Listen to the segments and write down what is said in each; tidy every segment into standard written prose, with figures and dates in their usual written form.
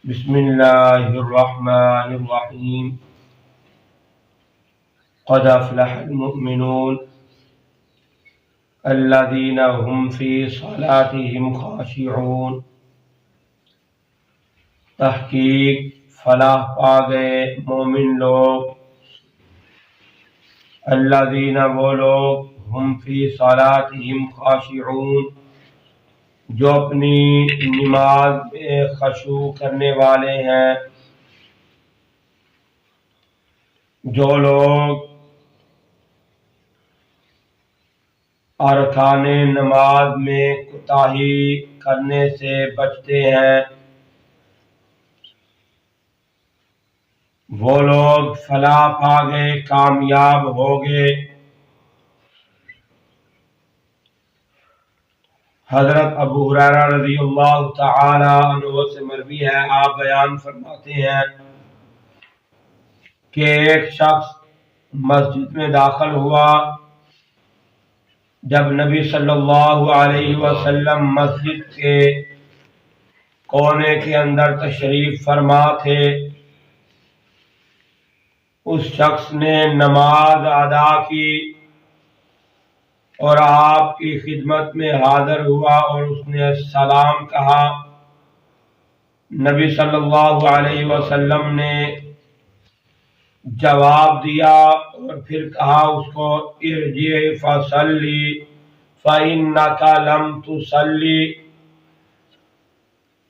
بسم اللہ الرحمن الرحیم قد افلح المؤمنون الذین هم فی صلاتهم خاشعون۔ تحقیق فلاح پا گئے مومن لوگ، الذین وہ لوگ، ہم فی صلاتهم خاشعون جو اپنی نماز میں خشوع کرنے والے ہیں۔ جو لوگ ارکان نماز میں کوتاہی کرنے سے بچتے ہیں، وہ لوگ فلاح پا گئے، کامیاب ہو گئے۔ حضرت ابو ہریرہ رضی اللہ تعالی عنہ سے مروی ہے، آپ بیان فرماتے ہیں کہ ایک شخص مسجد میں داخل ہوا جب نبی صلی اللہ علیہ وسلم مسجد کے کونے کے اندر تشریف فرما تھے۔ اس شخص نے نماز ادا کی اور آپ کی خدمت میں حاضر ہوا اور اس نے سلام کہا۔ نبی صلی اللہ علیہ وسلم نے جواب دیا اور پھر کہا اس کو، ارجع فصلی فإنک لم تصلی،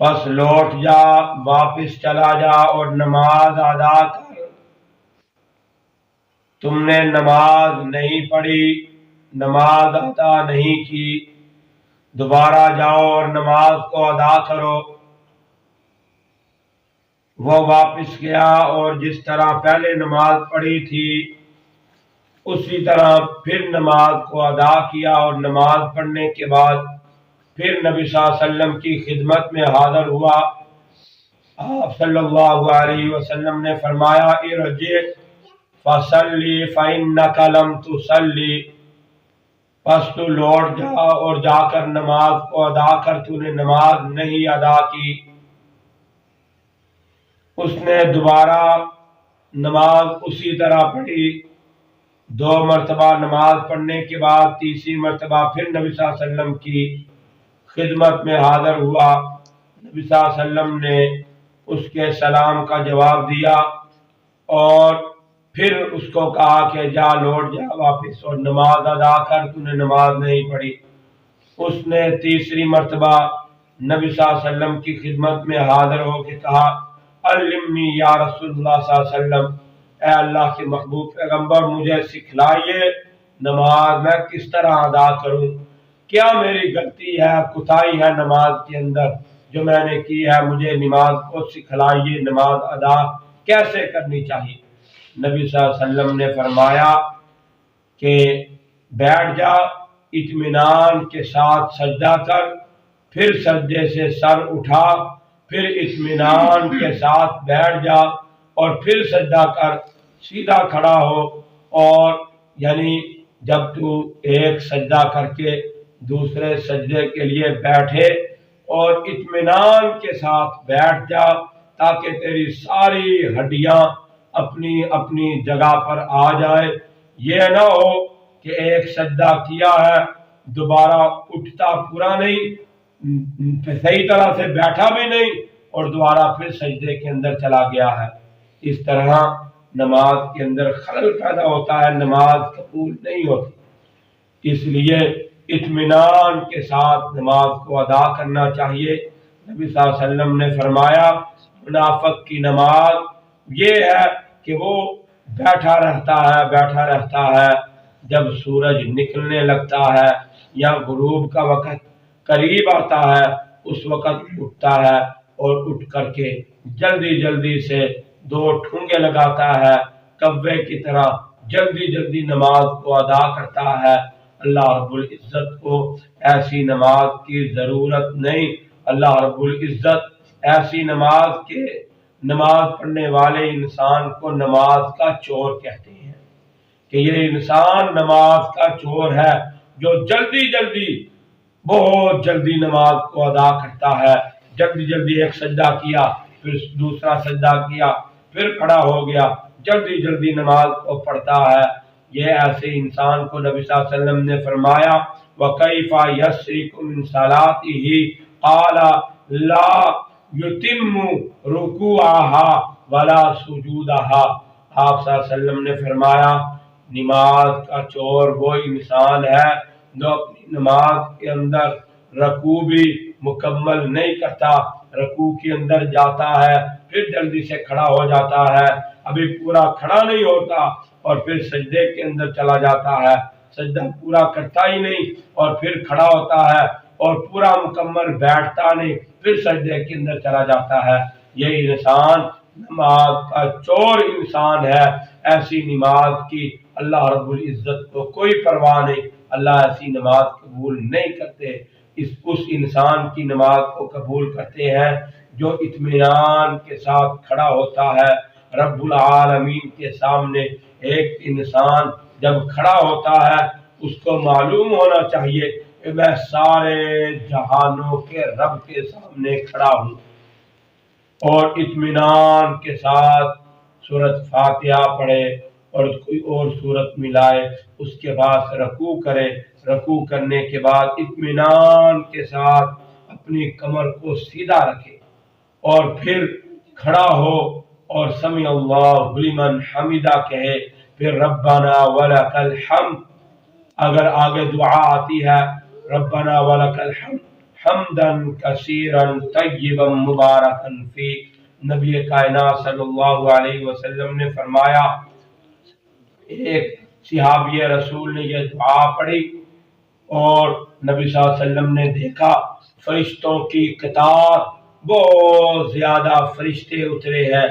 پس لوٹ جا، واپس چلا جا اور نماز ادا کر، تم نے نماز نہیں پڑھی، نماز ادا نہیں کی، دوبارہ جاؤ اور نماز کو ادا کرو۔ وہ واپس گیا اور جس طرح پہلے نماز پڑھی تھی اسی طرح پھر نماز کو ادا کیا، اور نماز پڑھنے کے بعد پھر نبی صلی اللہ علیہ وسلم کی خدمت میں حاضر ہوا۔ آپ صلی اللہ علیہ وسلم نے فرمایا، ارجع فصلی فإنک لم تصلی، پس تو لوٹ جا اور جا کر نماز کو ادا کر، تو نے نماز نہیں ادا کی۔ اس نے دوبارہ نماز اسی طرح پڑھی، 2 مرتبہ نماز پڑھنے کے بعد تیسری مرتبہ پھر نبی صلی اللہ علیہ وسلم کی خدمت میں حاضر ہوا۔ نبی صلی اللہ علیہ وسلم نے اس کے سلام کا جواب دیا اور پھر اس کو کہا کہ جا، لوٹ جا واپس اور نماز ادا کر، تو نے نماز نہیں پڑھی۔ اس نے تیسری مرتبہ نبی صلی اللہ علیہ وسلم کی خدمت میں حاضر ہو کے کہا، علمنی یا رسول اللہ صلی اللہ علیہ وسلم، اے اللہ کے محبوب پیغمبر مجھے سکھلائیے نماز میں کس طرح ادا کروں، کیا میری غلطی ہے، کوتاہی ہے نماز کے اندر جو میں نے کی ہے، مجھے نماز کو سکھلائیے، نماز ادا کیسے کرنی چاہیے۔ نبی صلی اللہ علیہ وسلم نے فرمایا کہ بیٹھ جا، اطمینان کے ساتھ سجدہ کر، پھر سجدے سے سر اٹھا، پھر اطمینان کے ساتھ بیٹھ جا اور پھر سجدہ کر، سیدھا کھڑا ہو، اور یعنی جب تو ایک سجدہ کر کے دوسرے سجدے کے لیے بیٹھے اور اطمینان کے ساتھ بیٹھ جا تاکہ تیری ساری ہڈیاں اپنی اپنی جگہ پر آ جائے۔ یہ نہ ہو کہ ایک سجدہ کیا ہے دوبارہ اٹھتا پورا نہیں، صحیح طرح سے بیٹھا بھی نہیں اور دوبارہ پھر سجدے کے اندر چلا گیا ہے۔ اس طرح نماز کے اندر خلل پیدا ہوتا ہے، نماز قبول نہیں ہوتی۔ اس لیے اطمینان کے ساتھ نماز کو ادا کرنا چاہیے۔ نبی صلی اللہ علیہ وسلم نے فرمایا، منافق کی نماز یہ ہے کہ وہ بیٹھا رہتا ہے، جب سورج نکلنے لگتا ہے یا غروب کا وقت قریب آتا ہے اس وقت اٹھتا ہے اور اٹھ کر کے جلدی جلدی سے 2 ٹھونگے لگاتا ہے، کوے کی طرح جلدی نماز کو ادا کرتا ہے۔ اللہ رب العزت کو ایسی نماز کی ضرورت نہیں۔ اللہ رب العزت ایسی نماز پڑھنے والے انسان کو نماز کا چور کہتے ہیں کہ یہ انسان نماز کا چور ہے جو بہت جلدی نماز کو ادا کرتا ہے۔ جلدی ایک سجدہ کیا، پھر دوسرا سجدہ کیا، پھر کھڑا ہو گیا، جلدی جلدی نماز کو پڑھتا ہے۔ یہ ایسے انسان کو نبی صلی اللہ علیہ وسلم نے فرمایا وَكَيْفَ يَسْرِكُ مِنْ صَلَاتِهِ قَالَ لَا يُتِمُّ رُكُوعَهَا وَلَا سُجُودَهَا۔ آپ صلی اللہ علیہ وسلم نے فرمایا نماز کا چور وہ انسان ہے جو اپنی نماز کے اندر رکوع بھی مکمل نہیں کرتا، رکوع کے اندر جاتا ہے پھر جلدی سے کھڑا ہو جاتا ہے، ابھی پورا کھڑا نہیں ہوتا اور پھر سجدے کے اندر چلا جاتا ہے، سجدہ پورا کرتا ہی نہیں اور پھر کھڑا ہوتا ہے اور پورا مکمل بیٹھتا نہیں، پھر سجدے کے اندر چلا جاتا ہے۔ یہ انسان نماز کا چور انسان ہے۔ ایسی نماز کی اللہ رب العزت کو کوئی پرواہ نہیں، اللہ ایسی نماز قبول نہیں کرتے۔ اس انسان کی نماز کو قبول کرتے ہیں جو اطمینان کے ساتھ کھڑا ہوتا ہے رب العالمین کے سامنے۔ ایک انسان جب کھڑا ہوتا ہے اس کو معلوم ہونا چاہیے کہ میں سارے جہانوں کے رب کے سامنے کھڑا ہوں، اور اطمینان کے ساتھ سورۃ فاتحہ پڑھے اور کوئی اور سورت ملائے، اس کے بعد رکوع کرے، رکوع کرنے کے بعد اطمینان کے ساتھ اپنی کمر کو سیدھا رکھے اور پھر کھڑا ہو اور سمع اللہ لمن حمدہ کہے، پھر ربنا ولک الحمد۔ اگر آگے دعا آتی ہے ربنا ولک الحمد حمدا کثیرا طیبا مبارکا فی، نبی کائنات صلی اللہ علیہ وسلم نے فرمایا ایک صحابی رسول نے یہ دعا پڑھی اور نبی صلی اللہ علیہ وسلم نے دیکھا فرشتوں کی قطار، بہت زیادہ فرشتے اترے ہیں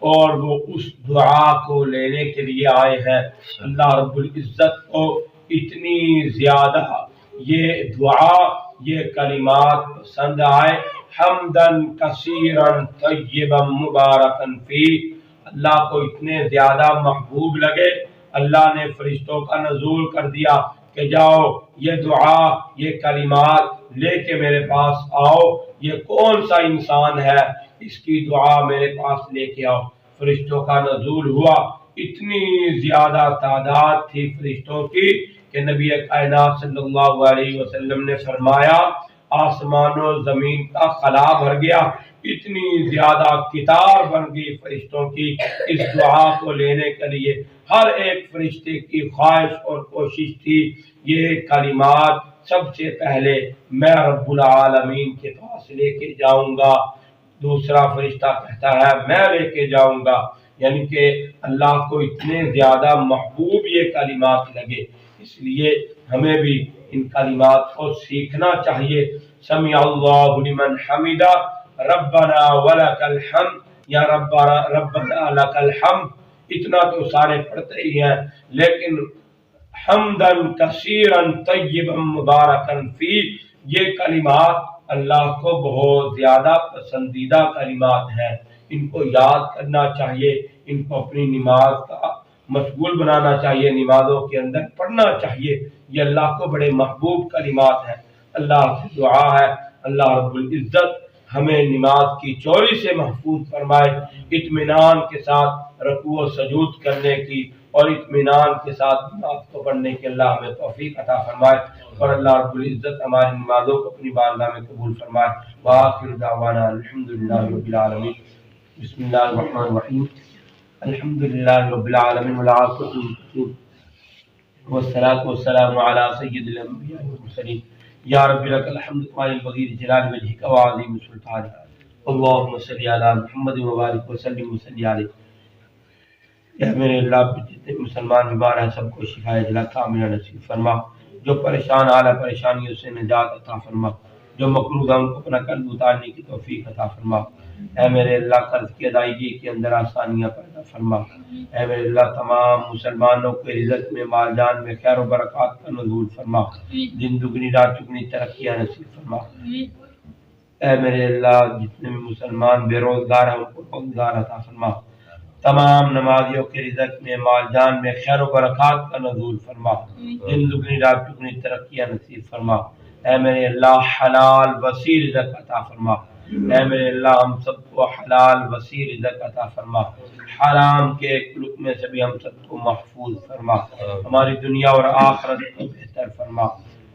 اور وہ اس دعا کو لینے کے لیے آئے ہیں۔ اللہ رب العزت کو اتنی زیادہ یہ دعا، یہ کلمات پسند آئے، حمدن کثیرا طیبا مبارکا فی، اللہ کو اتنے زیادہ محبوب لگے، اللہ نے فرشتوں کا نزول کر دیا کہ جاؤ یہ دعا، یہ کلمات لے کے میرے پاس آؤ، یہ کون سا انسان ہے اس کی دعا میرے پاس لے کے آؤ۔ فرشتوں کا نزول ہوا، اتنی زیادہ تعداد تھی فرشتوں کی کہ نبی کائنات صلی اللہ علیہ وسلم نے فرمایا آسمان و زمین کا خلا بھر گیا، اتنی زیادہ قطار بن گئی فرشتوں کی اس دعا کو لینے کے لیے۔ ہر ایک فرشتے کی خواہش اور کوشش تھی یہ کلمات سب سے پہلے میں رب العالمین کے پاس لے کے جاؤں گا۔ دوسرا فرشتہ کہتا ہے میں لے کے جاؤں گا، یعنی کہ اللہ کو اتنے زیادہ محبوب یہ کلمات لگے، اس لیے ہمیں بھی ان کلمات کو سیکھنا چاہیے۔ سمع اللہ لمن حمدہ، ربنا ولک الحمد، یا ربنا لک الحمد، اتنا تو سارے پڑھتے ہی ہیں، لیکن حمدن کثیرا طیبا مبارکا فی، یہ کلمات اللہ کو بہت زیادہ پسندیدہ کلمات ہیں، ان کو یاد کرنا چاہیے، ان کو اپنی نماز کا مشغول بنانا چاہیے، نمازوں کے اندر پڑھنا چاہیے، یہ اللہ کو بڑے محبوب کلمات ہیں۔ اللہ سے دعا ہے اللہ رب العزت ہمیں نماز کی چوری سے محفوظ فرمائے، اطمینان کے ساتھ رکوع و سجود کرنے کی اور اطمینان کے ساتھ نماز کو پڑھنے کی اللہ ہمیں توفیق عطا فرمائے، اور اللہ رب العزت ہماری نمازوں کو اپنی بارگاہ میں قبول فرمائے۔ وآخر دعوانا الحمدللہ رب العالمین۔ بسم اللہ الرحمن الرحیم، الحمدللہ رب العالمین والعاقبۃ للمتقین والصلاۃ والسلام علی سید الانبیاء والمرسلین۔ یا رب لک الحمد کما ينبغي لجلال وجهك وعظیم سلطانک، اللهم صل علی محمد وبارک وسلم وصلی علیہ۔ اے میرے اللہ جتنے مسلمان بیمار ہیں سب کو شفا عاجلہ کاملہ نصیب فرما، جو پریشان اعلی پریشانیوں سے نجات عطا فرما، جو مکروہ ہیں ان کو اپنا قرض اتارنے کی توفیق عطا فرما۔ اے میرے اللہ قرض کی ادائیگی کے اندر آسانیاں پیدا فرما۔ اے میرے اللہ تمام مسلمانوں کے رزق میں مال جان میں خیر و برکات کا نزول فرما، دن دگنی رات چگنی ترقیاں نصیب فرما۔ اے میرے اللہ جتنے بھی مسلمان بے روزگار ہیں ان کو روزگار عطا فرما، تمام نمازیوں کے رزق میں مال جان میں خیر و برکات کا نزول فرما، دن دگنی رات چگنی ترقیاں نصیب فرما۔ اے میرے اللہ حلال وسیع رزق عطا فرما، اے میرے اللہ ہم سب کو حلال وسیع رزق عطا فرما، حرام کے ایک لقمے سے بھی ہم سب کو محفوظ فرما، ہماری دنیا اور آخرت کو بہتر فرما۔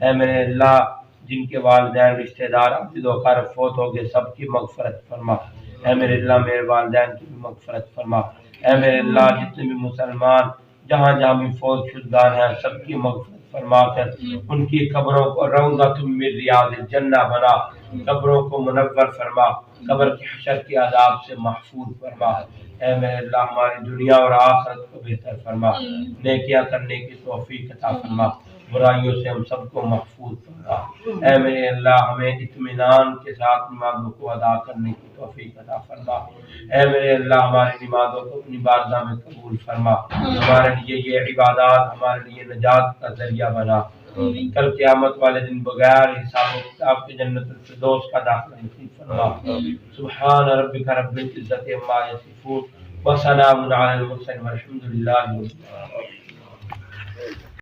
اے میرے اللہ جن کے والدین رشتہ دار عزیز و اقارب فوت ہو گئے سب کی مغفرت فرما، اے میرے اللہ میرے والدین کی بھی مغفرت فرما، اے میرے اللہ جتنے بھی مسلمان جہاں جہاں بھی فوت شدگان ہیں سب کی مغفرت فرما کر ان کی قبروں کو روضۃ من ریاض الجنہ بنا، قبروں کو منور فرما، قبر کے حشر کے عذاب سے محفوظ فرما۔ اے میرے اللہ ہماری دنیا اور آخرت کو بہتر فرما، نیکیاں کرنے کی توفیق عطا فرما، برائیوں سے ہم سب کو محفوظ فرما۔ اے میرے اللہ ہمیں اطمینان کے ساتھ نمازوں کو ادا کرنے کی توفیق عطا فرما۔ اے میرے اللہ ہماری نمازوں کو اپنی بارگاہ میں قبول فرما، ہمارے لیے یہ عبادات ہمارے لیے نجات کا ذریعہ بنا، کل قیامت والے دن بغیر حساب و کتاب کے جنت الفردوس کا داخلہ نصیب فرما۔ سبحان ربک رب العزت عما یصفون وسلام علی المرسلین والحمد للہ رب العالمین۔